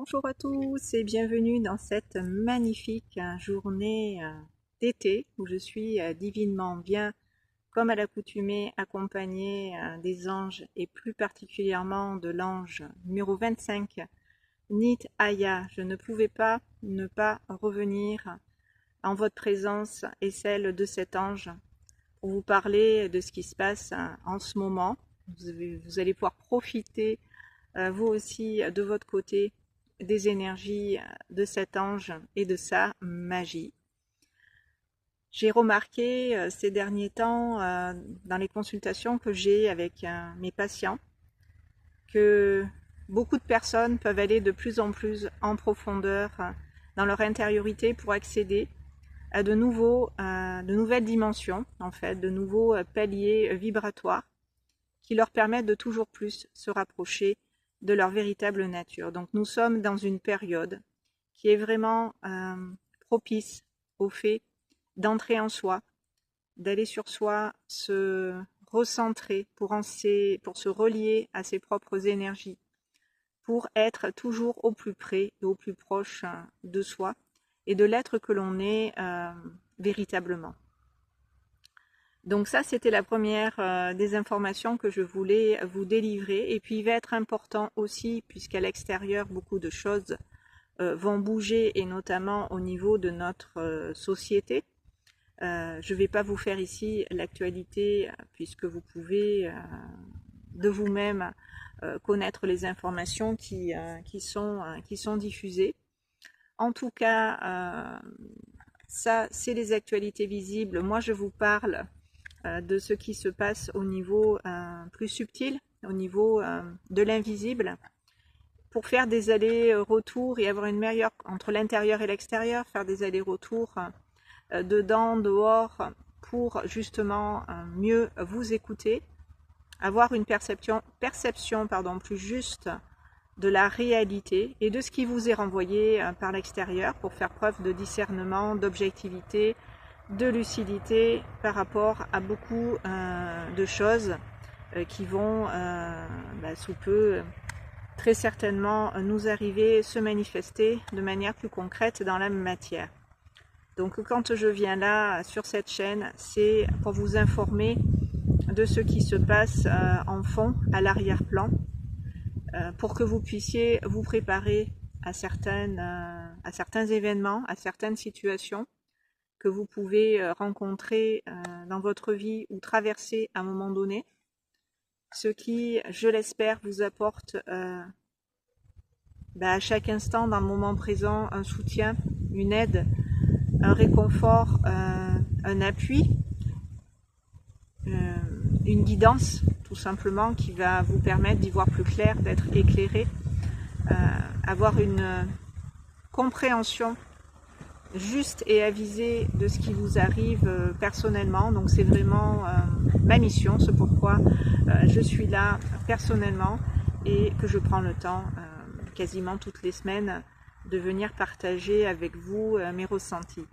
Bonjour à tous et bienvenue dans cette magnifique journée d'été où je suis divinement bien, comme à l'accoutumée, accompagnée des anges et plus particulièrement de l'ange numéro 25, Nit Aya. Je ne pouvais pas ne pas revenir en votre présence et celle de cet ange pour vous parler de ce qui se passe en ce moment. Vous allez pouvoir profiter vous aussi de votre côté des énergies de cet ange et de sa magie. J'ai remarqué ces derniers temps dans les consultations que j'ai avec mes patients que beaucoup de personnes peuvent aller de plus en plus en profondeur dans leur intériorité pour accéder à de nouvelles dimensions, en fait, de nouveaux paliers vibratoires qui leur permettent de toujours plus se rapprocher de leur véritable nature. Donc nous sommes dans une période qui est vraiment propice au fait d'entrer en soi, d'aller sur soi, se recentrer pour se relier à ses propres énergies, pour être toujours au plus près et au plus proche de soi et de l'être que l'on est véritablement. Donc ça, c'était la première des informations que je voulais vous délivrer. Et puis, il va être important aussi, puisqu'à l'extérieur, beaucoup de choses vont bouger, et notamment au niveau de notre société. Je ne vais pas vous faire ici l'actualité, puisque vous pouvez de vous-même connaître les informations qui sont diffusées. En tout cas, ça, c'est les actualités visibles. Moi, je vous parle de ce qui se passe au niveau plus subtil, au niveau de l'invisible, pour faire des allers-retours et avoir une meilleure entre l'intérieur et l'extérieur, faire des allers-retours dedans, dehors, pour justement mieux vous écouter, avoir une perception plus juste de la réalité et de ce qui vous est renvoyé par l'extérieur, pour faire preuve de discernement, d'objectivité, de lucidité par rapport à beaucoup de choses qui vont sous peu très certainement nous arriver, se manifester de manière plus concrète dans la matière. Donc quand je viens là sur cette chaîne, c'est pour vous informer de ce qui se passe en fond, à l'arrière-plan, pour que vous puissiez vous préparer à certains événements, à certaines situations que vous pouvez rencontrer dans votre vie ou traverser à un moment donné, ce qui, je l'espère, vous apporte à chaque instant, dans le moment présent, un soutien, une aide, un réconfort, un appui, une guidance, tout simplement, qui va vous permettre d'y voir plus clair, d'être éclairé, avoir une compréhension juste et avisé de ce qui vous arrive personnellement. Donc c'est vraiment ma mission, c'est pourquoi je suis là personnellement et que je prends le temps quasiment toutes les semaines de venir partager avec vous mes ressentis.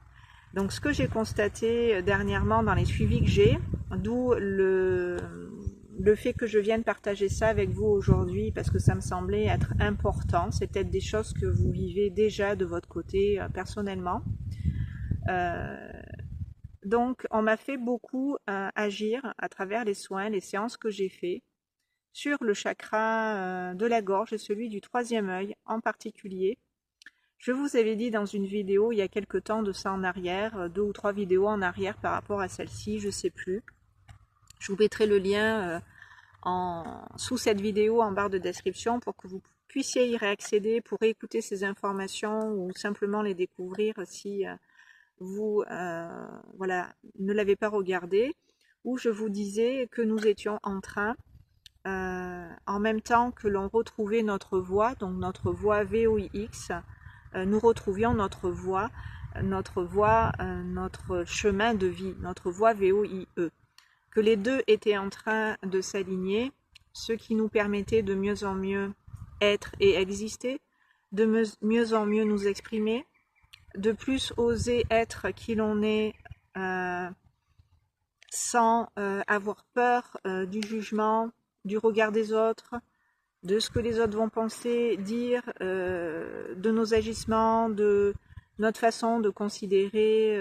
Donc ce que j'ai constaté dernièrement dans les suivis que j'ai, d'où le fait que je vienne partager ça avec vous aujourd'hui, parce que ça me semblait être important. C'est peut-être des choses que vous vivez déjà de votre côté personnellement. Donc on m'a fait beaucoup agir à travers les soins, les séances que j'ai fait sur le chakra de la gorge et celui du troisième œil en particulier. Je vous avais dit dans une vidéo il y a quelque temps de ça en arrière, 2 ou 3 vidéos en arrière par rapport à celle-ci, je ne sais plus. Je vous mettrai le lien sous cette vidéo en barre de description pour que vous puissiez y réaccéder, pour réécouter ces informations ou simplement les découvrir si vous ne l'avez pas regardé, où je vous disais que nous étions en train, en même temps que l'on retrouvait notre voix, donc notre voix VOIX, nous retrouvions notre voix, notre chemin de vie, notre voix VOIE, que les deux étaient en train de s'aligner, ce qui nous permettait de mieux en mieux être et exister, de mieux en mieux nous exprimer, de plus oser être qui l'on est sans avoir peur du jugement, du regard des autres, de ce que les autres vont penser, dire, de nos agissements, de notre façon de considérer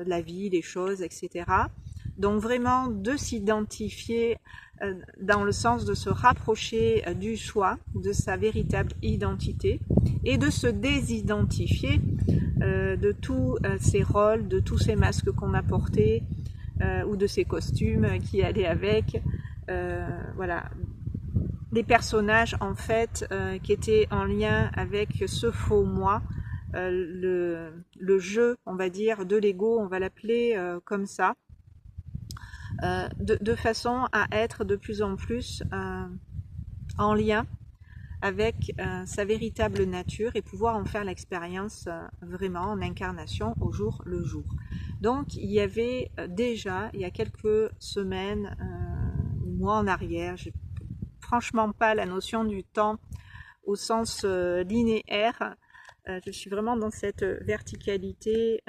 la vie, les choses, etc. Donc vraiment de s'identifier dans le sens de se rapprocher du soi, de sa véritable identité, et de se désidentifier de tous ces rôles, de tous ces masques qu'on a portés, ou de ces costumes qui allaient avec. Voilà, des personnages en fait qui étaient en lien avec ce faux moi, le jeu, on va dire, de l'ego, on va l'appeler comme ça, de façon à être de plus en plus en lien avec sa véritable nature et pouvoir en faire l'expérience vraiment en incarnation au jour le jour. Donc il y avait déjà, il y a quelques semaines, mois en arrière, j'ai franchement pas la notion du temps au sens linéaire, je suis vraiment dans cette verticalité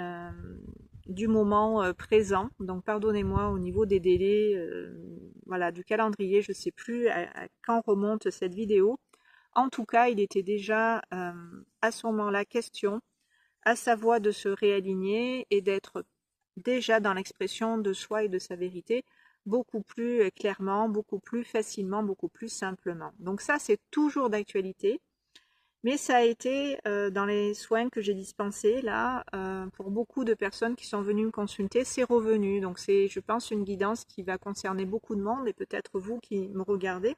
du moment présent, donc pardonnez-moi au niveau des délais, voilà, du calendrier, je ne sais plus à quand remonte cette vidéo. En tout cas, il était déjà à ce moment-là question à sa voix de se réaligner et d'être déjà dans l'expression de soi et de sa vérité beaucoup plus clairement, beaucoup plus facilement, beaucoup plus simplement. Donc ça, c'est toujours d'actualité. Mais ça a été dans les soins que j'ai dispensés, là, pour beaucoup de personnes qui sont venues me consulter, c'est revenu. Donc c'est, je pense, une guidance qui va concerner beaucoup de monde, et peut-être vous qui me regardez,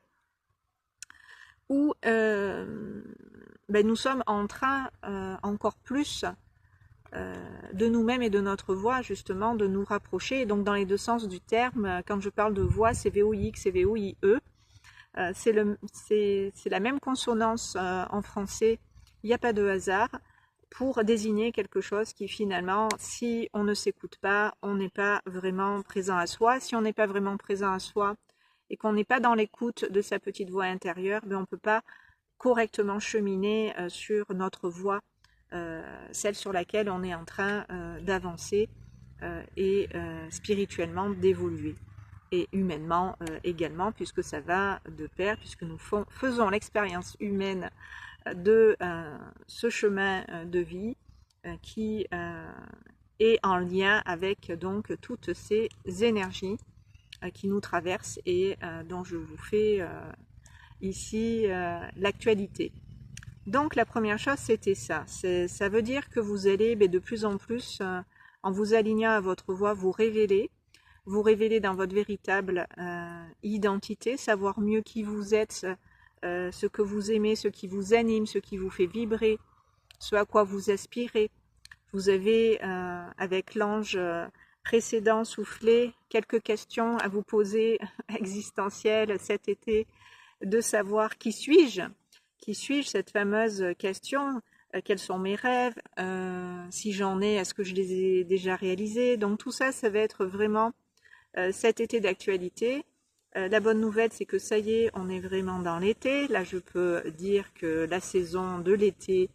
où nous sommes en train encore plus de nous-mêmes et de notre voix, justement, de nous rapprocher. Et donc dans les deux sens du terme, quand je parle de voix, c'est V-O-I-X et V-O-I-E. C'est la même consonance en français, il n'y a pas de hasard, pour désigner quelque chose qui finalement, si on ne s'écoute pas, on n'est pas vraiment présent à soi. Si on n'est pas vraiment présent à soi et qu'on n'est pas dans l'écoute de sa petite voix intérieure, on ne peut pas correctement cheminer sur notre voie, celle sur laquelle on est en train d'avancer et spirituellement d'évoluer. Et humainement également, puisque ça va de pair, puisque nous faisons l'expérience humaine de ce chemin de vie qui est en lien avec donc toutes ces énergies qui nous traversent et dont je vous fais ici l'actualité. Donc la première chose, c'était ça. Ça veut dire que vous allez de plus en plus, en vous alignant à votre voix, vous révéler dans votre véritable identité, savoir mieux qui vous êtes, ce que vous aimez, ce qui vous anime, ce qui vous fait vibrer, ce à quoi vous aspirez. Vous avez, avec l'ange précédent, soufflé quelques questions à vous poser existentielles cet été, de savoir qui suis-je, cette fameuse question, quels sont mes rêves, si j'en ai, est-ce que je les ai déjà réalisés. Donc tout ça, ça va être vraiment cet été d'actualité. La bonne nouvelle, c'est que ça y est, on est vraiment dans l'été. Là, je peux dire que la saison de l'été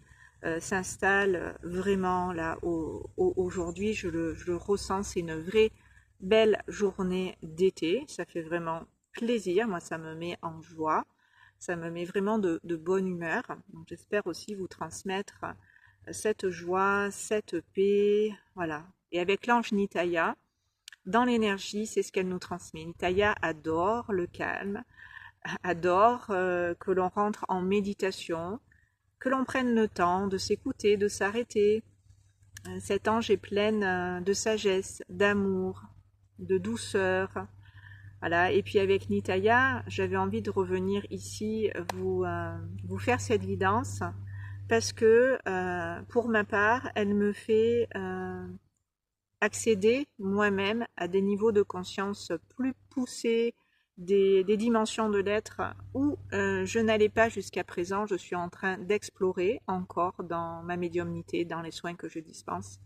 s'installe vraiment là aujourd'hui. Je le ressens, c'est une vraie belle journée d'été. Ça fait vraiment plaisir. Moi, ça me met en joie. Ça me met vraiment de bonne humeur. Donc, j'espère aussi vous transmettre cette joie, cette paix. Voilà. Et avec l'ange Nitaya, dans l'énergie, c'est ce qu'elle nous transmet. Nitaya adore le calme, adore que l'on rentre en méditation, que l'on prenne le temps de s'écouter, de s'arrêter. Cet ange est pleine de sagesse, d'amour, de douceur. Voilà. Et puis avec Nitaya, j'avais envie de revenir ici, vous faire cette guidance, parce que pour ma part, elle me fait accéder moi-même à des niveaux de conscience plus poussés, des dimensions de l'être où je n'allais pas jusqu'à présent. Je suis en train d'explorer encore dans ma médiumnité, dans les soins que je dispense.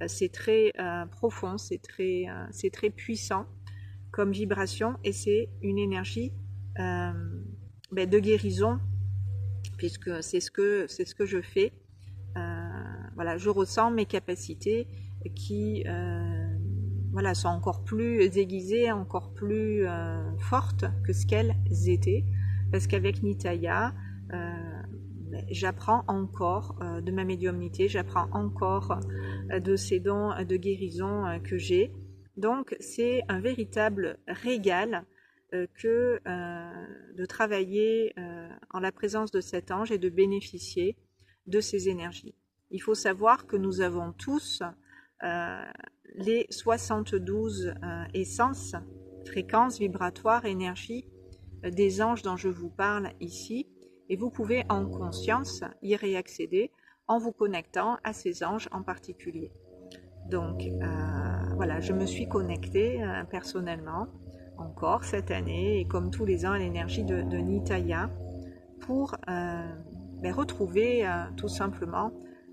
C'est très profond, c'est très puissant comme vibration, et c'est une énergie de guérison, puisque c'est ce que je fais. Voilà, je ressens mes capacités qui sont encore plus aiguisées, encore plus fortes que ce qu'elles étaient. parce qu'avec Nitaya, j'apprends encore de ma médiumnité, j'apprends encore de ces dons de guérison que j'ai. Donc c'est un véritable régal que de travailler en la présence de cet ange et de bénéficier de ces énergies. Il faut savoir que nous avons tous les 72 essences, fréquences vibratoires, énergies des anges dont je vous parle ici, et vous pouvez en conscience y réaccéder en vous connectant à ces anges en particulier. Donc voilà, je me suis connectée personnellement encore cette année et comme tous les ans à l'énergie de Nitaya pour retrouver tout simplement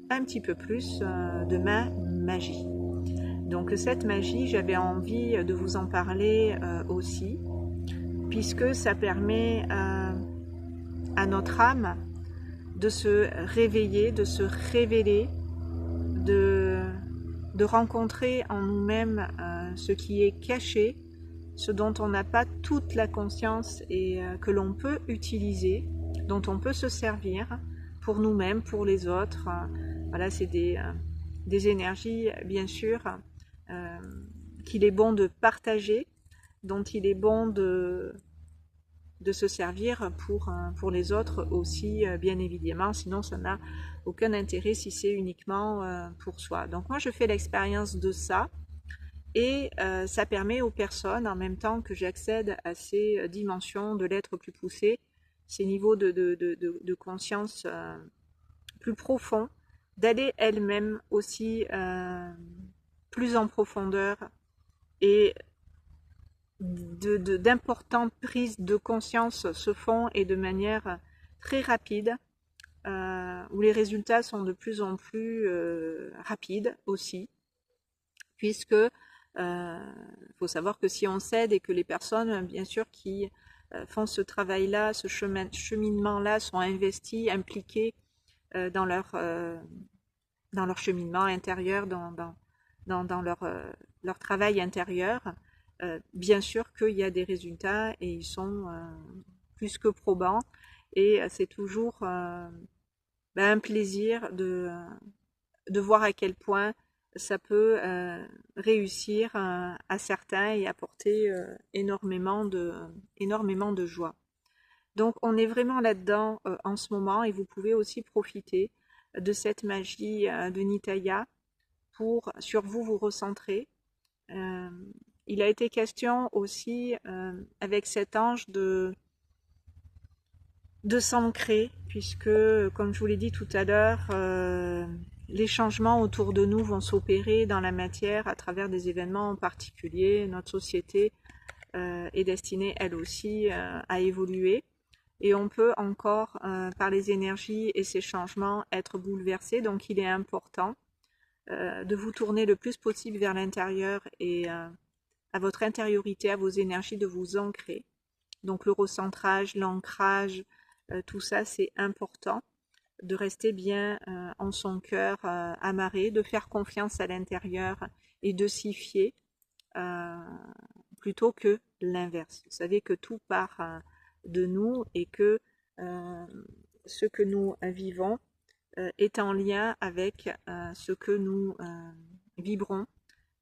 un petit peu plus de ma magie. Donc cette magie, j'avais envie de vous en parler aussi, puisque ça permet à notre âme de se réveiller, de se révéler, de rencontrer en nous-mêmes ce qui est caché, ce dont on n'a pas toute la conscience et que l'on peut utiliser, dont on peut se servir pour nous-mêmes, pour les autres. Voilà, c'est des énergies, bien sûr, qu'il est bon de partager, dont il est bon de se servir pour les autres aussi, bien évidemment, sinon ça n'a aucun intérêt si c'est uniquement pour soi. Donc moi je fais l'expérience de ça et ça permet aux personnes, en même temps que j'accède à ces dimensions de l'être plus poussé, ces niveaux de conscience plus profonds, d'aller elles-mêmes aussi plus en profondeur et d'importantes prises de conscience se font et de manière très rapide, où les résultats sont de plus en plus rapides aussi, puisque faut savoir que si on s'aide et que les personnes, bien sûr, qui font ce travail-là, ce cheminement-là, sont investies, impliquées dans leur cheminement intérieur, dans leur travail intérieur, bien sûr qu'il y a des résultats et ils sont plus que probants et c'est toujours un plaisir de voir à quel point ça peut réussir à certains et apporter énormément de joie. Donc on est vraiment là-dedans en ce moment et vous pouvez aussi profiter de cette magie de Nitaya pour sur vous recentrer. Il a été question aussi avec cet ange de s'ancrer, puisque, comme je vous l'ai dit tout à l'heure, les changements autour de nous vont s'opérer dans la matière à travers des événements en particulier. Notre société est destinée, elle aussi, à évoluer. Et on peut encore, par les énergies et ces changements, être bouleversé. Donc il est important de vous tourner le plus possible vers l'intérieur et à votre intériorité, à vos énergies, de vous ancrer. Donc le recentrage, l'ancrage, tout ça c'est important, de rester bien en son cœur amarré, de faire confiance à l'intérieur et de s'y fier plutôt que l'inverse. Vous savez que tout part de nous et que ce que nous vivons est en lien avec ce que nous vibrons,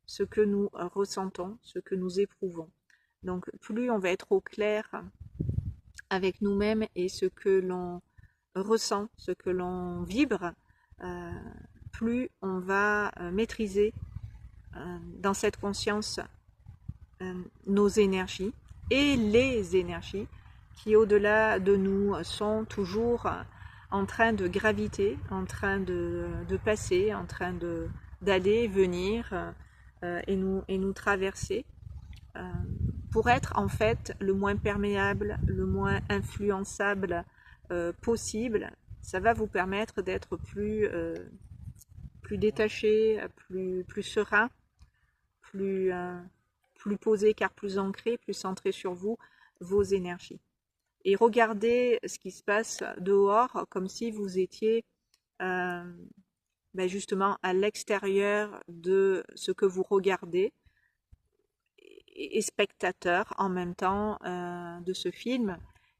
ce que nous ressentons, ce que nous éprouvons. Donc plus on va être au clair avec nous-mêmes et ce que l'on ressent, ce que l'on vibre, plus on va maîtriser dans cette conscience nos énergies et les énergies qui au-delà de nous sont toujours en train de graviter, en train de passer, en train d'aller, venir et nous traverser pour être en fait le moins perméable, le moins influençable possible. Ça va vous permettre d'être plus détaché, plus serein, plus posé car plus ancré, plus centré sur vous, vos énergies. Et regardez ce qui se passe dehors comme si vous étiez justement à l'extérieur de ce que vous regardez et spectateur en même temps de ce film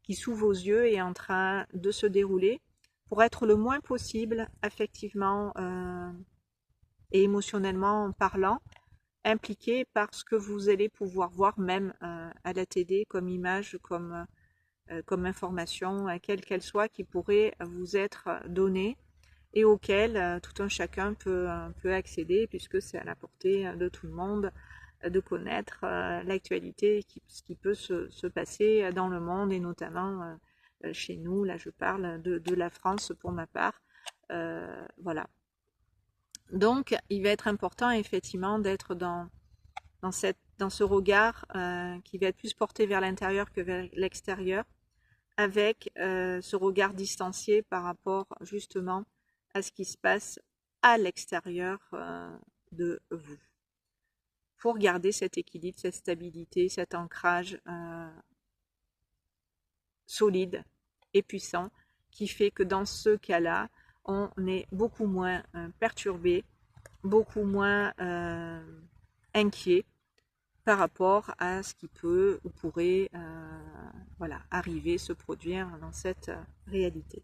qui sous vos yeux est en train de se dérouler pour être le moins possible affectivement et émotionnellement parlant impliqué par ce que vous allez pouvoir voir même à la TD comme image, comme information, quelle qu'elle soit, qui pourrait vous être donnée et auquel tout un chacun peut accéder puisque c'est à la portée de tout le monde de connaître l'actualité, ce qui peut se passer dans le monde et notamment chez nous. Là, je parle de la France pour ma part. Voilà. Donc, il va être important effectivement d'être dans ce regard qui va être plus porté vers l'intérieur que vers l'extérieur, avec ce regard distancié par rapport justement à ce qui se passe à l'extérieur de vous. Pour garder cet équilibre, cette stabilité, cet ancrage solide et puissant qui fait que dans ce cas-là, on est beaucoup moins perturbé, beaucoup moins inquiet par rapport à ce qui peut ou pourrait voilà, arriver, se produire dans cette réalité.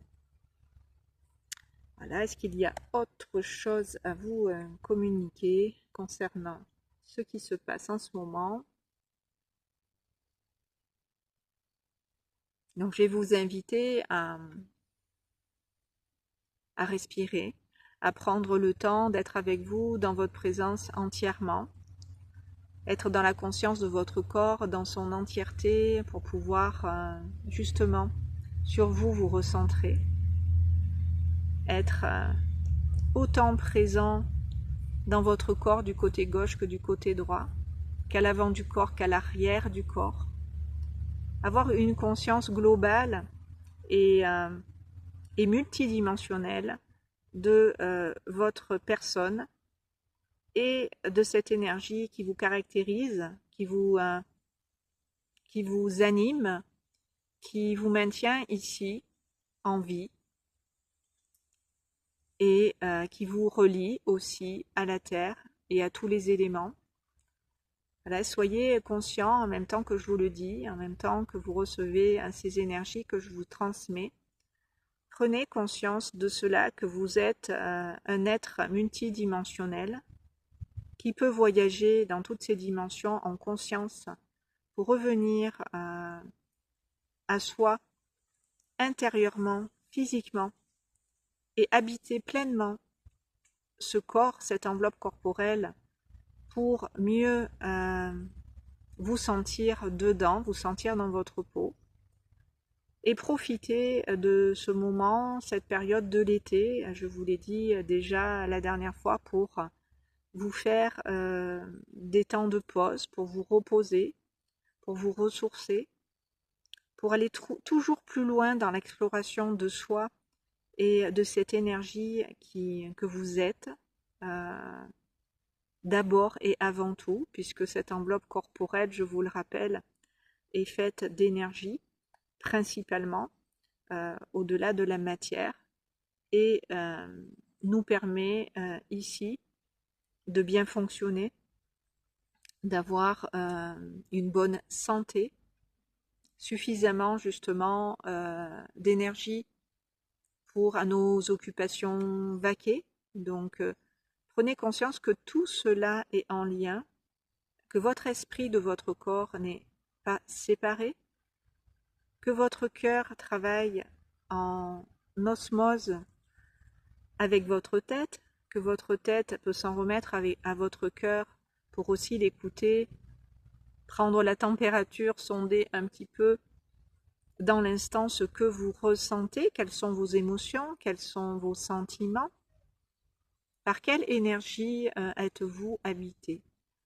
Voilà, est-ce qu'il y a autre chose à vous communiquer concernant ce qui se passe en ce moment? Donc, je vais vous inviter à respirer, à prendre le temps d'être avec vous dans votre présence entièrement, être dans la conscience de votre corps dans son entièreté pour pouvoir justement sur vous vous recentrer, être autant présent dans votre corps du côté gauche que du côté droit, qu'à l'avant du corps qu'à l'arrière du corps, avoir une conscience globale et multidimensionnelle de votre personne et de cette énergie qui vous caractérise, qui vous anime, qui vous maintient ici en vie et qui vous relie aussi à la terre et à tous les éléments. Voilà, soyez conscient en même temps que je vous le dis, en même temps que vous recevez ces énergies que je vous transmets. Prenez conscience de cela, que vous êtes un être multidimensionnel qui peut voyager dans toutes ces dimensions en conscience pour revenir à soi intérieurement, physiquement, et habiter pleinement ce corps, cette enveloppe corporelle, pour mieux vous sentir dedans, vous sentir dans votre peau, et profiter de ce moment, cette période de l'été, je vous l'ai dit déjà la dernière fois, pour vous faire des temps de pause, pour vous reposer, pour vous ressourcer, pour aller toujours plus loin dans l'exploration de soi et de cette énergie que vous êtes, d'abord et avant tout, puisque cette enveloppe corporelle, je vous le rappelle, est faite d'énergie, principalement, au-delà de la matière, et nous permet ici de bien fonctionner, d'avoir une bonne santé, suffisamment justement d'énergie pour à nos occupations vaquer. Donc prenez conscience que tout cela est en lien, que votre esprit de votre corps n'est pas séparé, que votre cœur travaille en osmose avec votre tête, que votre tête peut s'en remettre à votre cœur pour aussi l'écouter, prendre la température, sonder un petit peu dans l'instant ce que vous ressentez, quelles sont vos émotions, quels sont vos sentiments, par quelle énergie êtes-vous habité.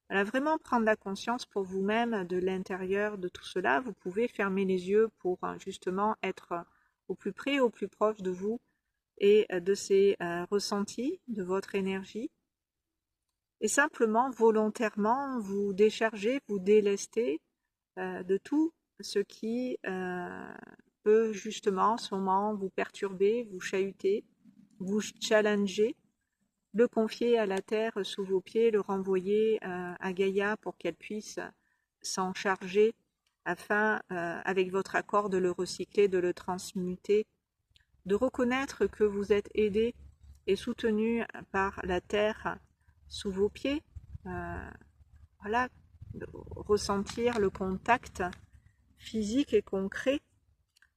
Voilà, vraiment prendre la conscience pour vous-même de l'intérieur de tout cela. Vous pouvez fermer les yeux pour justement être au plus près, au plus proche de vous et de ces ressentis, de votre énergie. Et simplement, volontairement, vous décharger, vous délester de tout ce qui peut justement en ce moment vous perturber, vous chahuter, vous challenger, le confier à la terre sous vos pieds, le renvoyer à Gaïa pour qu'elle puisse s'en charger afin, avec votre accord, de le recycler, de le transmuter, de reconnaître que vous êtes aidé et soutenu par la terre sous vos pieds. Voilà, ressentir le contact physique et concret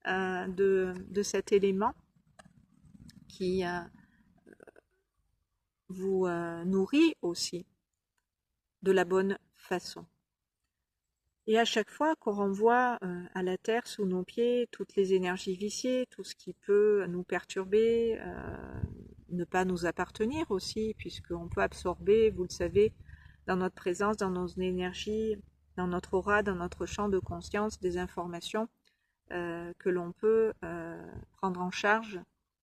de cet élément qui vous nourrit aussi de la bonne façon. Et à chaque fois qu'on renvoie à la terre sous nos pieds toutes les énergies viciées, tout ce qui peut nous perturber, ne pas nous appartenir aussi, puisqu'on peut absorber, vous le savez, dans notre présence, dans nos énergies, dans notre aura, dans notre champ de conscience, des informations que l'on peut prendre en charge,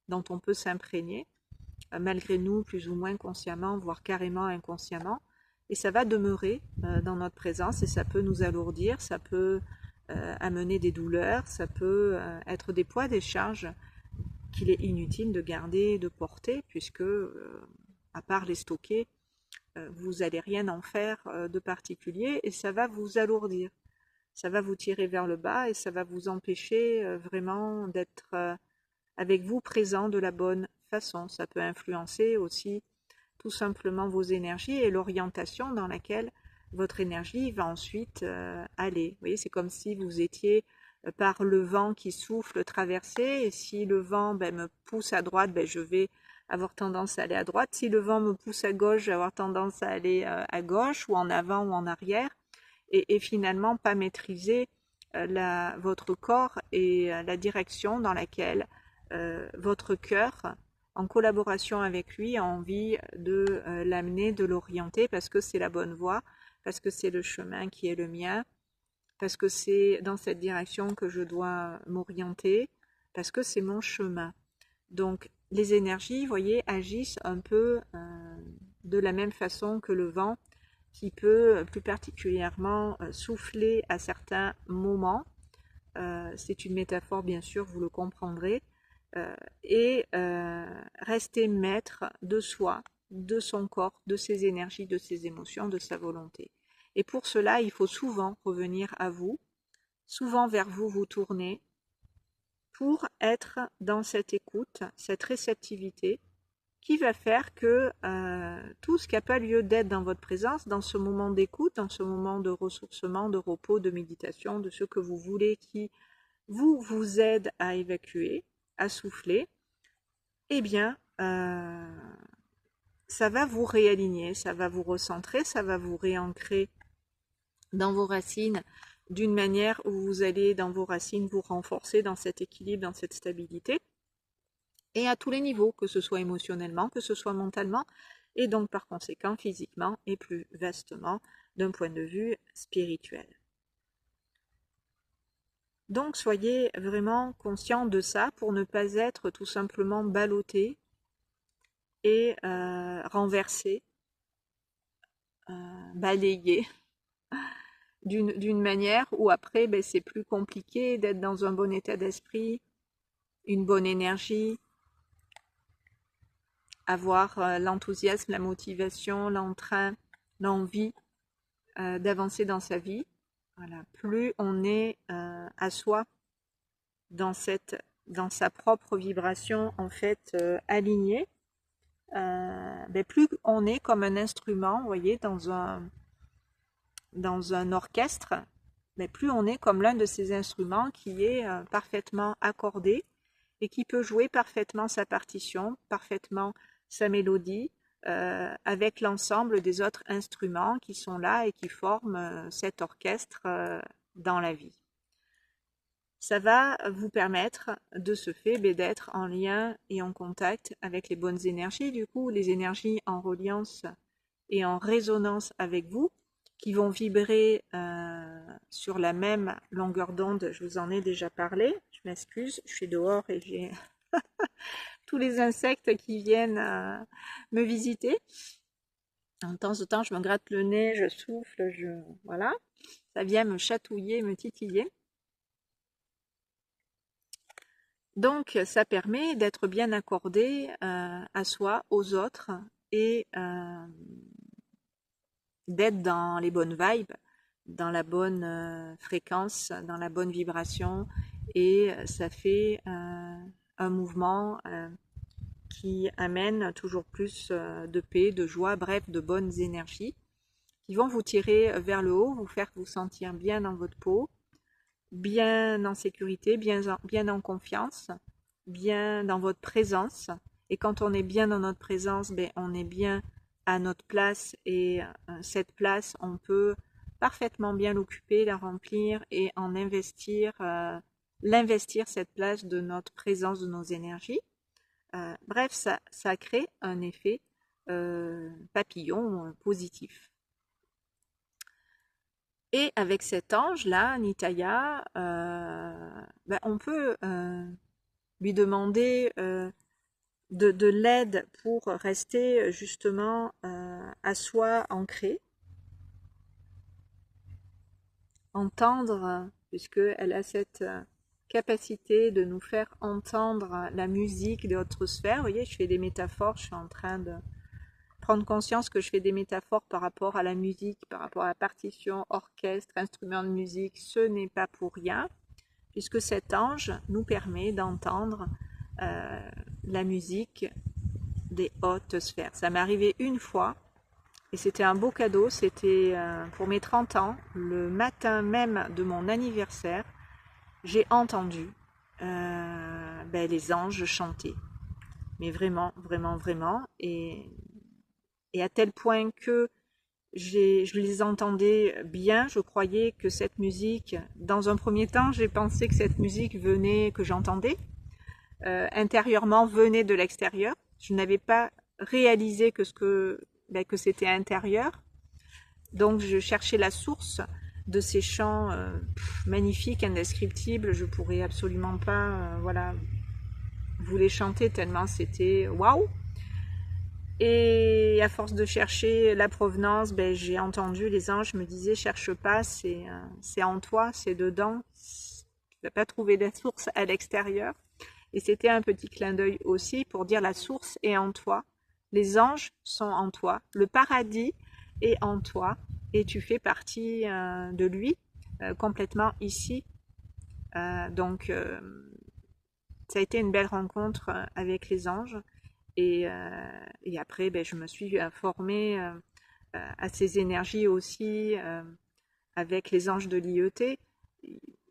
dont on peut s'imprégner, malgré nous, plus ou moins consciemment, voire carrément inconsciemment. Et ça va demeurer dans notre présence et ça peut nous alourdir, ça peut amener des douleurs, ça peut être des poids, des charges qu'il est inutile de garder, de porter, puisque, à part les stocker, vous n'allez rien en faire de particulier et ça va vous alourdir. Ça va vous tirer vers le bas et ça va vous empêcher vraiment d'être avec vous présent de la bonne façon. Ça peut influencer aussi tout simplement vos énergies et l'orientation dans laquelle votre énergie va ensuite aller. Vous voyez, c'est comme si vous étiez par le vent qui souffle traversé, et si le vent me pousse à droite, je vais avoir tendance à aller à droite. Si le vent me pousse à gauche, je vais avoir tendance à aller à gauche, ou en avant ou en arrière, et finalement pas maîtriser votre corps et la direction dans laquelle votre cœur, en collaboration avec lui, a envie de l'amener, de l'orienter, parce que c'est la bonne voie, parce que c'est le chemin qui est le mien, parce que c'est dans cette direction que je dois m'orienter, parce que c'est mon chemin. Donc les énergies, vous voyez, agissent un peu de la même façon que le vent, qui peut plus particulièrement souffler à certains moments. C'est une métaphore, bien sûr, vous le comprendrez. Et rester maître de soi, de son corps, de ses énergies, de ses émotions, de sa volonté. Et pour cela, il faut souvent revenir à vous, souvent vers vous vous tourner, pour être dans cette écoute, cette réceptivité, qui va faire que tout ce qui n'a pas lieu d'être dans votre présence, dans ce moment d'écoute, dans ce moment de ressourcement, de repos, de méditation, de ce que vous voulez qui vous aide à évacuer, à souffler, eh bien, ça va vous réaligner, ça va vous recentrer, ça va vous réancrer dans vos racines d'une manière où vous allez, dans vos racines, vous renforcer dans cet équilibre, dans cette stabilité, et à tous les niveaux, que ce soit émotionnellement, que ce soit mentalement, et donc par conséquent physiquement et plus vastement d'un point de vue spirituel. Donc soyez vraiment conscient de ça pour ne pas être tout simplement ballotté et renversé, balayé d'une manière où après c'est plus compliqué d'être dans un bon état d'esprit, une bonne énergie, avoir l'enthousiasme, la motivation, l'entrain, l'envie d'avancer dans sa vie. Voilà. Plus on est à soi dans sa propre vibration en fait alignée, plus on est comme un instrument, vous voyez, dans un orchestre, plus on est comme l'un de ces instruments qui est parfaitement accordé et qui peut jouer parfaitement sa partition, parfaitement sa mélodie, avec l'ensemble des autres instruments qui sont là et qui forment cet orchestre dans la vie. Ça va vous permettre de ce fait d'être en lien et en contact avec les bonnes énergies, du coup les énergies en reliance et en résonance avec vous, qui vont vibrer sur la même longueur d'onde. Je vous en ai déjà parlé, je m'excuse, je suis dehors et j'ai tous les insectes qui viennent me visiter. De temps en temps, je me gratte le nez, je souffle, voilà, ça vient me chatouiller, me titiller. Donc, ça permet d'être bien accordé à soi, aux autres, et d'être dans les bonnes vibes, dans la bonne fréquence, dans la bonne vibration, et ça fait un mouvement qui amène toujours plus de paix, de joie, bref, de bonnes énergies qui vont vous tirer vers le haut, vous faire vous sentir bien dans votre peau, bien en sécurité, bien en confiance, bien dans votre présence. Et quand on est bien dans notre présence, ben, on est bien à notre place, et cette place, on peut parfaitement bien l'occuper, la remplir et en investir, l'investir cette place de notre présence, de nos énergies. Bref, ça crée un effet papillon positif. Et avec cet ange-là, Nitaya, ben, on peut lui demander de l'aide pour rester justement à soi ancré, entendre, puisqu'elle a cette capacité de nous faire entendre la musique de notre sphère. Vous voyez, je fais des métaphores, je suis en train de prendre conscience que je fais des métaphores par rapport à la musique, par rapport à la partition, orchestre, instrument de musique. Ce n'est pas pour rien, puisque cet ange nous permet d'entendre la musique des hautes sphères. Ça m'est arrivé une fois, et c'était un beau cadeau, c'était pour mes 30 ans, le matin même de mon anniversaire, j'ai entendu les anges chanter. Mais vraiment, vraiment, vraiment. Et à tel point que je les entendais bien, je croyais que cette musique, dans un premier temps, j'ai pensé que cette musique venait, que j'entendais, intérieurement venait de l'extérieur. Je n'avais pas réalisé que c'était intérieur. Donc je cherchais la source de ces chants magnifiques, indescriptibles. Je pourrais absolument pas vous les chanter tellement c'était waouh. Et à force de chercher la provenance, j'ai entendu les anges me disaient cherche pas, c'est en toi, c'est dedans. Tu vas pas trouver la source à l'extérieur. Et c'était un petit clin d'œil aussi pour dire la source est en toi. Les anges sont en toi. Le paradis est en toi. Et tu fais partie de lui complètement ici. Donc, ça a été une belle rencontre avec les anges. Et après, je me suis formée à ces énergies aussi avec les anges de l'IET.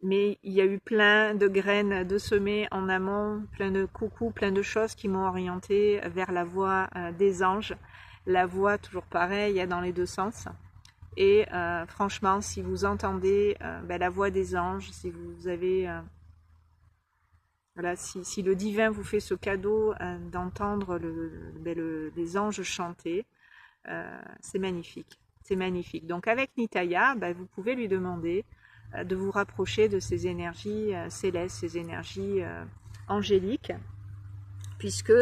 Mais il y a eu plein de graines de semées en amont, plein de coucous, plein de choses qui m'ont orientée vers la voie des anges. La voie, toujours pareil, il y a dans les deux sens. Et franchement, si vous entendez la voix des anges, si vous avez... si le divin vous fait ce cadeau d'entendre les anges chanter, c'est magnifique. C'est magnifique. Donc avec Nitaya, vous pouvez lui demander de vous rapprocher de ces énergies célestes, ces énergies angéliques, puisque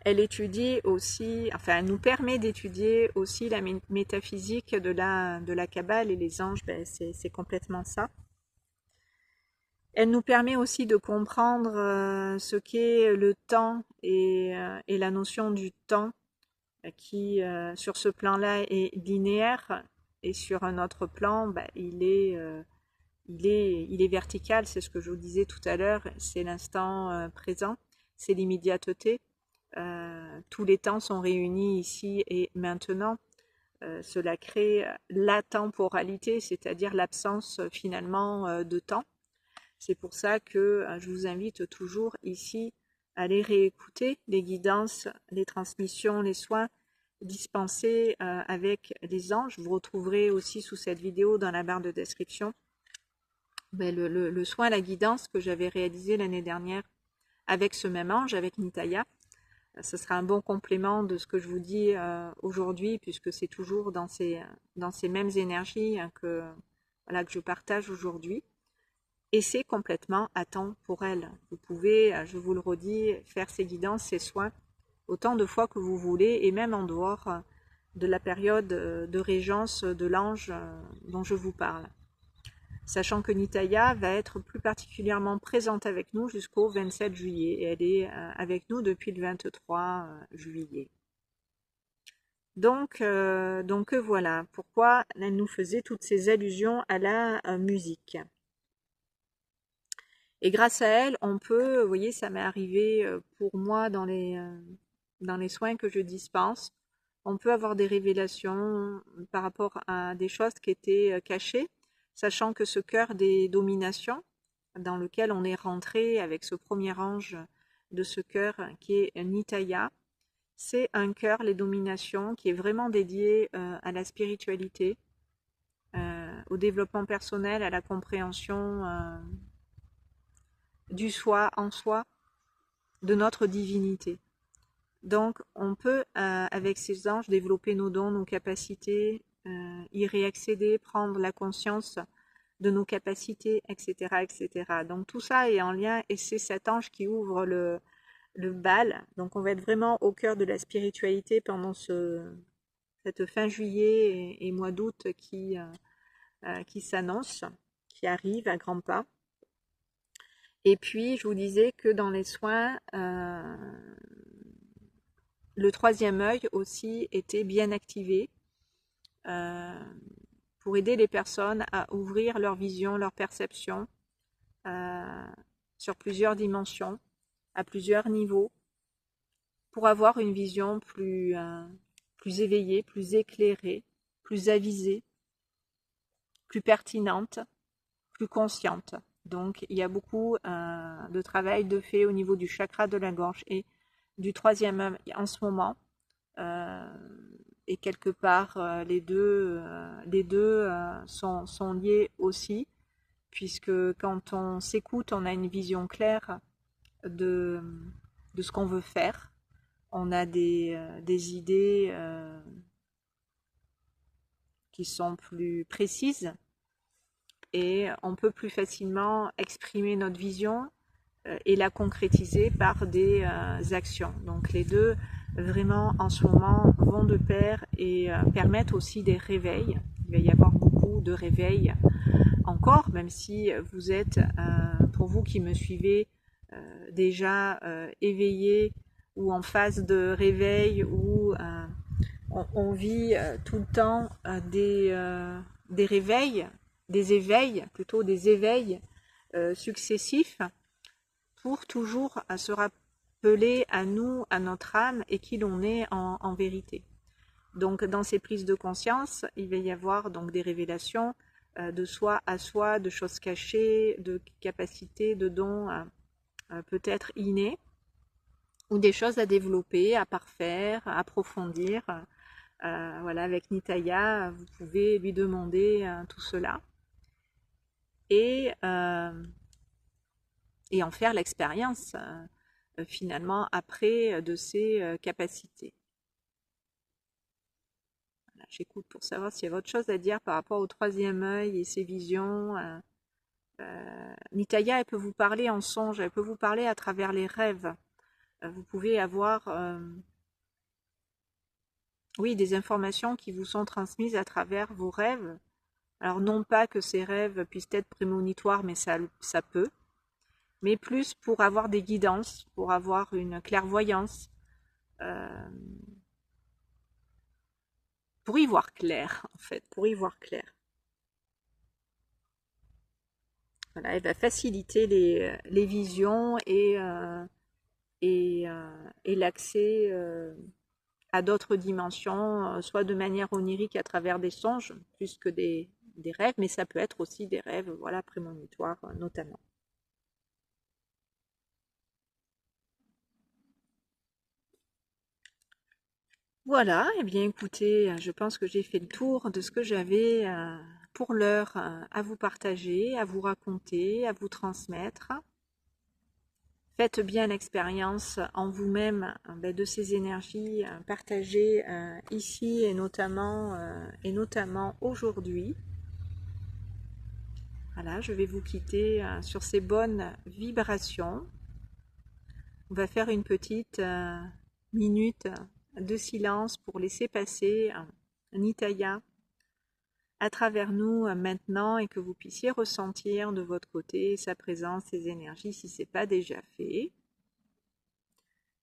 elle étudie aussi, enfin elle nous permet d'étudier aussi la métaphysique de la Kabbale, et les anges, c'est complètement ça. Elle nous permet aussi de comprendre ce qu'est le temps et la notion du temps qui, sur ce plan-là, est linéaire, et sur un autre plan, il est vertical. C'est ce que je vous disais tout à l'heure, c'est l'instant présent, c'est l'immédiateté. Tous les temps sont réunis ici et maintenant. Cela crée la temporalité, c'est-à-dire l'absence finalement de temps. C'est pour ça que je vous invite toujours ici à aller réécouter les guidances, les transmissions, les soins dispensés avec les anges. Vous retrouverez aussi sous cette vidéo, dans la barre de description, le soin, la guidance que j'avais réalisé l'année dernière avec ce même ange, avec Nitaya. Ce sera un bon complément de ce que je vous dis aujourd'hui, puisque c'est toujours dans ces mêmes énergies que je partage aujourd'hui. Et c'est complètement atemporel. Vous pouvez, je vous le redis, faire ces guidances, ces soins, autant de fois que vous voulez, et même en dehors de la période de régence de l'ange dont je vous parle. Sachant que Nitaya va être plus particulièrement présente avec nous jusqu'au 27 juillet, et elle est avec nous depuis le 23 juillet. Donc voilà pourquoi elle nous faisait toutes ces allusions à la musique. Et grâce à elle, on peut, vous voyez, ça m'est arrivé pour moi dans les soins que je dispense, on peut avoir des révélations par rapport à des choses qui étaient cachées, sachant que ce cœur des dominations, dans lequel on est rentré avec ce premier ange de ce cœur qui est Nitaya, c'est un cœur, les dominations, qui est vraiment dédié à la spiritualité, au développement personnel, à la compréhension du soi en soi, de notre divinité. Donc, on peut, avec ces anges, développer nos dons, nos capacités, y réaccéder, prendre la conscience de nos capacités, etc., etc. Donc, tout ça est en lien et c'est cet ange qui ouvre le bal. Donc, on va être vraiment au cœur de la spiritualité pendant cette fin juillet et mois d'août qui s'annonce, qui arrive à grands pas. Et puis, je vous disais que dans les soins, le troisième œil aussi était bien activé pour aider les personnes à ouvrir leur vision, leur perception sur plusieurs dimensions, à plusieurs niveaux, pour avoir une vision plus éveillée, plus éclairée, plus avisée, plus pertinente, plus consciente. Donc, il y a beaucoup de travail de fait au niveau du chakra de la gorge et du troisième œil en ce moment. Et quelque part, les deux sont liés aussi, puisque quand on s'écoute, on a une vision claire de ce qu'on veut faire. On a des idées qui sont plus précises et on peut plus facilement exprimer notre vision et la concrétiser par des actions. Donc les deux vraiment en ce moment vont de pair et permettent aussi des réveils. Il va y avoir beaucoup de réveils encore, même si vous êtes, pour vous qui me suivez, déjà éveillé ou en phase de réveil ou on vit tout le temps des réveils, des éveils, plutôt des éveils successifs pour toujours se rappeler à nous, à notre âme et qui l'on est en vérité. Donc dans ces prises de conscience, il va y avoir donc des révélations de soi à soi, de choses cachées, de capacités, de dons peut-être innés, ou des choses à développer, à parfaire, à approfondir. Voilà, avec Nitaya, vous pouvez lui demander tout cela. Et en faire l'expérience finalement après de ses capacités. Voilà, j'écoute pour savoir s'il y a autre chose à dire par rapport au troisième œil et ses visions. Nitaya, elle peut vous parler en songe, elle peut vous parler à travers les rêves. Vous pouvez avoir oui, des informations qui vous sont transmises à travers vos rêves. Alors non pas que ces rêves puissent être prémonitoires, mais ça peut. Mais plus pour avoir des guidances, pour avoir une clairvoyance, pour y voir clair, en fait, pour y voir clair. Voilà, elle va faciliter les visions et l'accès à d'autres dimensions, soit de manière onirique à travers des songes, plus que des rêves, mais ça peut être aussi des rêves, voilà, prémonitoires notamment. Voilà, et bien écoutez, je pense que j'ai fait le tour de ce que j'avais pour l'heure à vous partager, à vous raconter, à vous transmettre. Faites bien l'expérience en vous-même de ces énergies partagées ici et notamment aujourd'hui. Voilà, je vais vous quitter sur ces bonnes vibrations. On va faire une petite minute de silence pour laisser passer Nitaya à travers nous maintenant et que vous puissiez ressentir de votre côté sa présence, ses énergies si ce n'est pas déjà fait.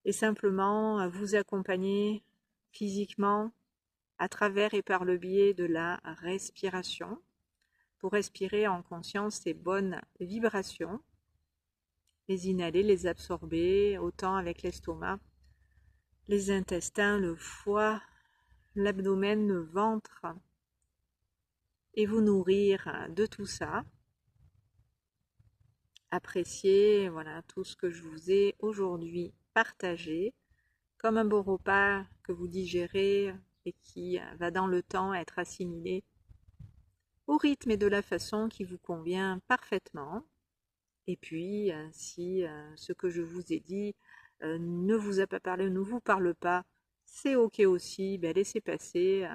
Et simplement vous accompagner physiquement à travers et par le biais de la respiration, pour respirer en conscience ces bonnes vibrations, les inhaler, les absorber, autant avec l'estomac, les intestins, le foie, l'abdomen, le ventre, et vous nourrir de tout ça. Appréciez voilà, tout ce que je vous ai aujourd'hui partagé, comme un beau repas que vous digérez et qui va dans le temps être assimilé au rythme et de la façon qui vous convient parfaitement. Et puis, si ce que je vous ai dit ne vous a pas parlé, ne vous parle pas, c'est ok aussi, ben laissez passer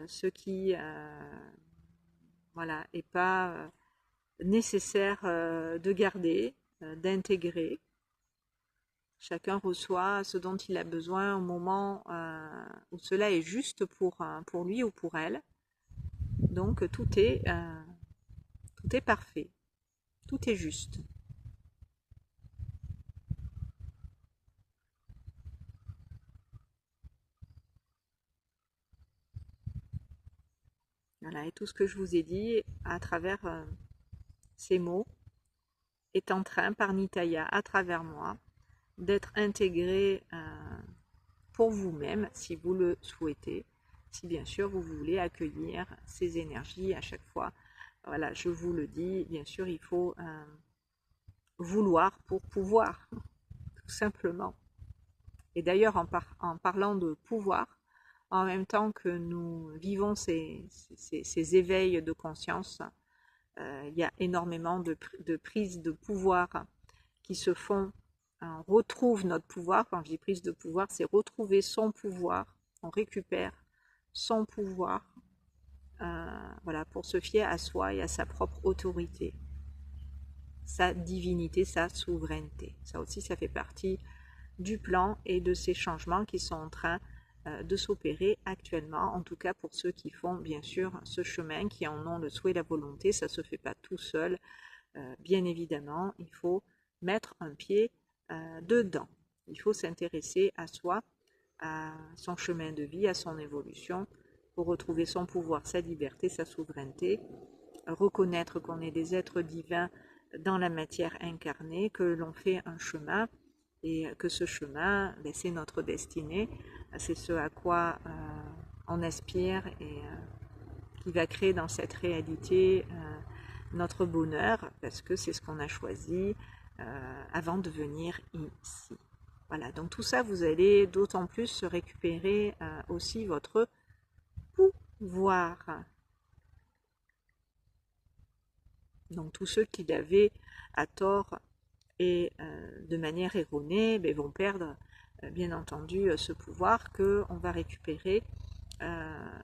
ce qui voilà, n'est pas nécessaire de garder, d'intégrer. Chacun reçoit ce dont il a besoin au moment où cela est juste pour lui ou pour elle. Donc tout est parfait, tout est juste. Voilà, et tout ce que je vous ai dit à travers ces mots est en train, par Nitaya, à travers moi, d'être intégré pour vous-même, si vous le souhaitez, si bien sûr vous voulez accueillir ces énergies à chaque fois. Voilà, je vous le dis, bien sûr, il faut vouloir pour pouvoir, tout simplement. Et d'ailleurs, en parlant de pouvoir, en même temps que nous vivons ces éveils de conscience, il y a énormément de prises de pouvoir qui se font. On retrouve notre pouvoir. Quand je dis prise de pouvoir, c'est retrouver son pouvoir. On récupère son pouvoir voilà, pour se fier à soi et à sa propre autorité, sa divinité, sa souveraineté. Ça aussi, ça fait partie du plan et de ces changements qui sont en train de s'opérer actuellement, en tout cas pour ceux qui font bien sûr ce chemin, qui en ont le souhait et la volonté. Ça ne se fait pas tout seul, bien évidemment, il faut mettre un pied dedans. Il faut s'intéresser à soi, à son chemin de vie, à son évolution, pour retrouver son pouvoir, sa liberté, sa souveraineté, reconnaître qu'on est des êtres divins dans la matière incarnée, que l'on fait un chemin et que ce chemin, ben, c'est notre destinée, c'est ce à quoi on aspire et qui va créer dans cette réalité notre bonheur, parce que c'est ce qu'on a choisi avant de venir ici. Voilà, donc tout ça, vous allez d'autant plus récupérer aussi votre pouvoir. Donc tous ceux qui l'avaient à tort et de manière erronée vont perdre bien entendu ce pouvoir qu'on va récupérer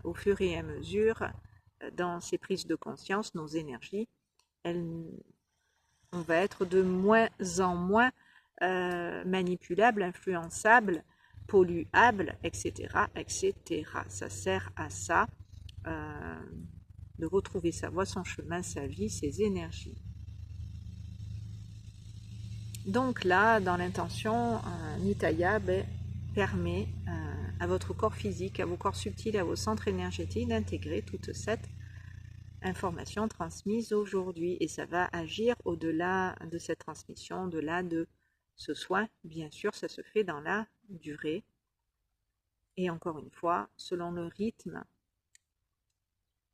au fur et à mesure dans ces prises de conscience, nos énergies. On va être de moins en moins manipulable, influençable, polluable, etc., etc. Ça sert à ça, de retrouver sa voie, son chemin, sa vie, ses énergies. Donc là, dans l'intention, Nitaya permet à votre corps physique, à vos corps subtils, à vos centres énergétiques d'intégrer toute cette information transmise aujourd'hui. Et ça va agir au-delà de cette transmission, au-delà de ce soin. Bien sûr, ça se fait dans la durée. Et encore une fois, selon le rythme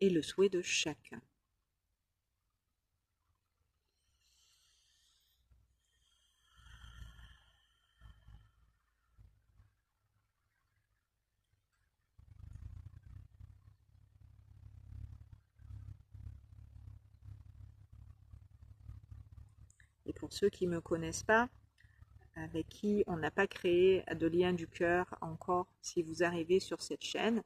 et le souhait de chacun. Et pour ceux qui ne me connaissent pas, avec qui on n'a pas créé de lien du cœur encore, si vous arrivez sur cette chaîne,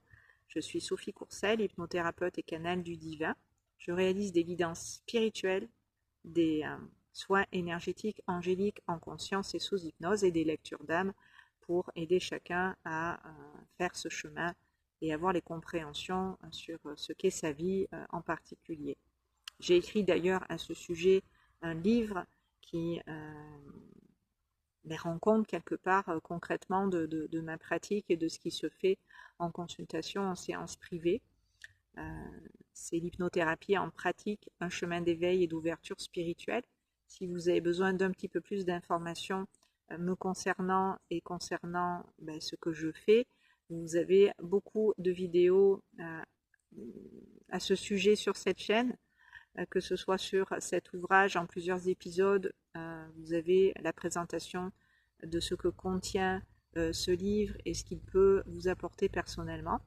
je suis Sophie Courcelles, hypnothérapeute et canal du divin. Je réalise des guidances spirituelles, des soins énergétiques, angéliques, en conscience et sous hypnose, et des lectures d'âme pour aider chacun à faire ce chemin et avoir les compréhensions sur ce qu'est sa vie en particulier. J'ai écrit d'ailleurs à ce sujet un livre qui rend compte quelque part concrètement de ma pratique et de ce qui se fait en consultation, en séance privée. C'est l'hypnothérapie en pratique, un chemin d'éveil et d'ouverture spirituelle. Si vous avez besoin d'un petit peu plus d'informations me concernant et concernant ce que je fais, vous avez beaucoup de vidéos à ce sujet sur cette chaîne, que ce soit sur cet ouvrage en plusieurs épisodes. Vous avez la présentation de ce que contient ce livre et ce qu'il peut vous apporter personnellement.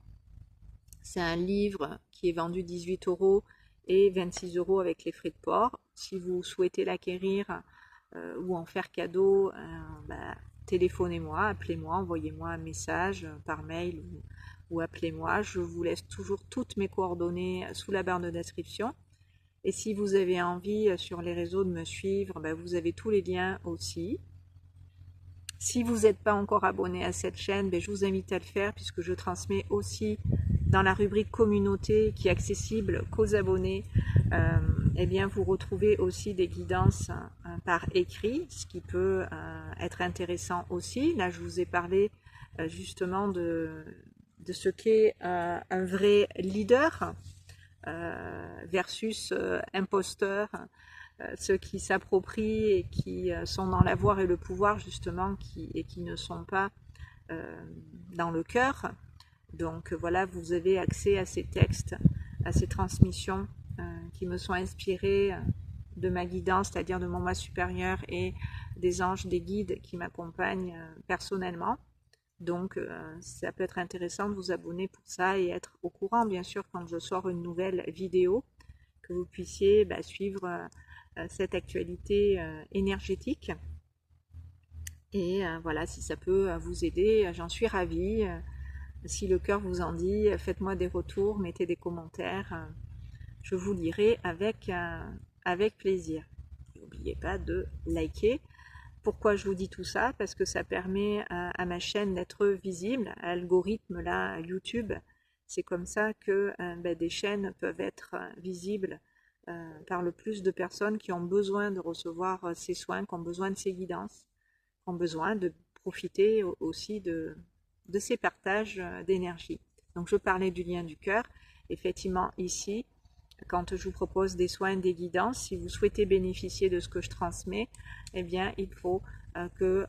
C'est un livre qui est vendu 18 € et 26 € avec les frais de port. Si vous souhaitez l'acquérir ou en faire cadeau, téléphonez-moi, appelez-moi, envoyez-moi un message par mail ou appelez-moi. Je vous laisse toujours toutes mes coordonnées sous la barre de description. Et si vous avez envie sur les réseaux de me suivre, vous avez tous les liens aussi. Si vous n'êtes pas encore abonné à cette chaîne, je vous invite à le faire puisque je transmets aussi dans la rubrique communauté qui est accessible qu'aux abonnés. Vous retrouvez aussi des guidances par écrit, ce qui peut être intéressant aussi. Là, je vous ai parlé justement de ce qu'est un vrai leader versus imposteur, ceux qui s'approprient et qui sont dans l'avoir et le pouvoir justement et qui ne sont pas dans le cœur. Donc voilà, vous avez accès à ces textes, à ces transmissions qui me sont inspirées de ma guidance, c'est-à-dire de mon moi supérieur et des anges, des guides qui m'accompagnent personnellement. Donc ça peut être intéressant de vous abonner pour ça et être au courant bien sûr quand je sors une nouvelle vidéo, que vous puissiez suivre cette actualité énergétique. Et voilà, si ça peut vous aider, j'en suis ravie. Si le cœur vous en dit, faites-moi des retours, mettez des commentaires. Je vous lirai avec plaisir. N'oubliez pas de liker. Pourquoi je vous dis tout ça? Parce que ça permet à ma chaîne d'être visible, à l'algorithme là, YouTube. C'est comme ça que des chaînes peuvent être visibles par le plus de personnes qui ont besoin de recevoir ces soins, qui ont besoin de ces guidances, qui ont besoin de profiter aussi de ces partages d'énergie. Donc je parlais du lien du cœur. Effectivement, ici, quand je vous propose des soins, des guidances, si vous souhaitez bénéficier de ce que je transmets, il faut que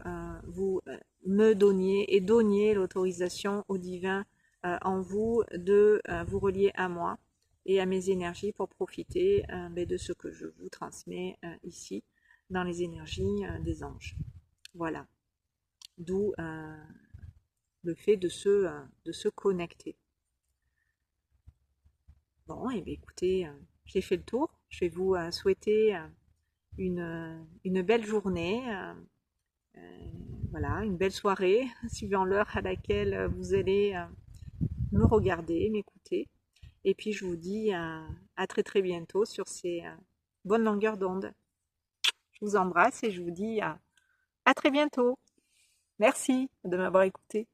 vous me donniez et donniez l'autorisation au divin en vous de vous relier à moi et à mes énergies pour profiter de ce que je vous transmets ici dans les énergies des anges. Voilà. D'où le fait de se connecter. Bon, écoutez, j'ai fait le tour. Je vais vous souhaiter une belle journée, voilà, une belle soirée, suivant l'heure à laquelle vous allez me regarder, m'écouter. Et puis je vous dis à très très bientôt sur ces bonnes longueurs d'onde. Je vous embrasse et je vous dis à très bientôt. Merci de m'avoir écouté.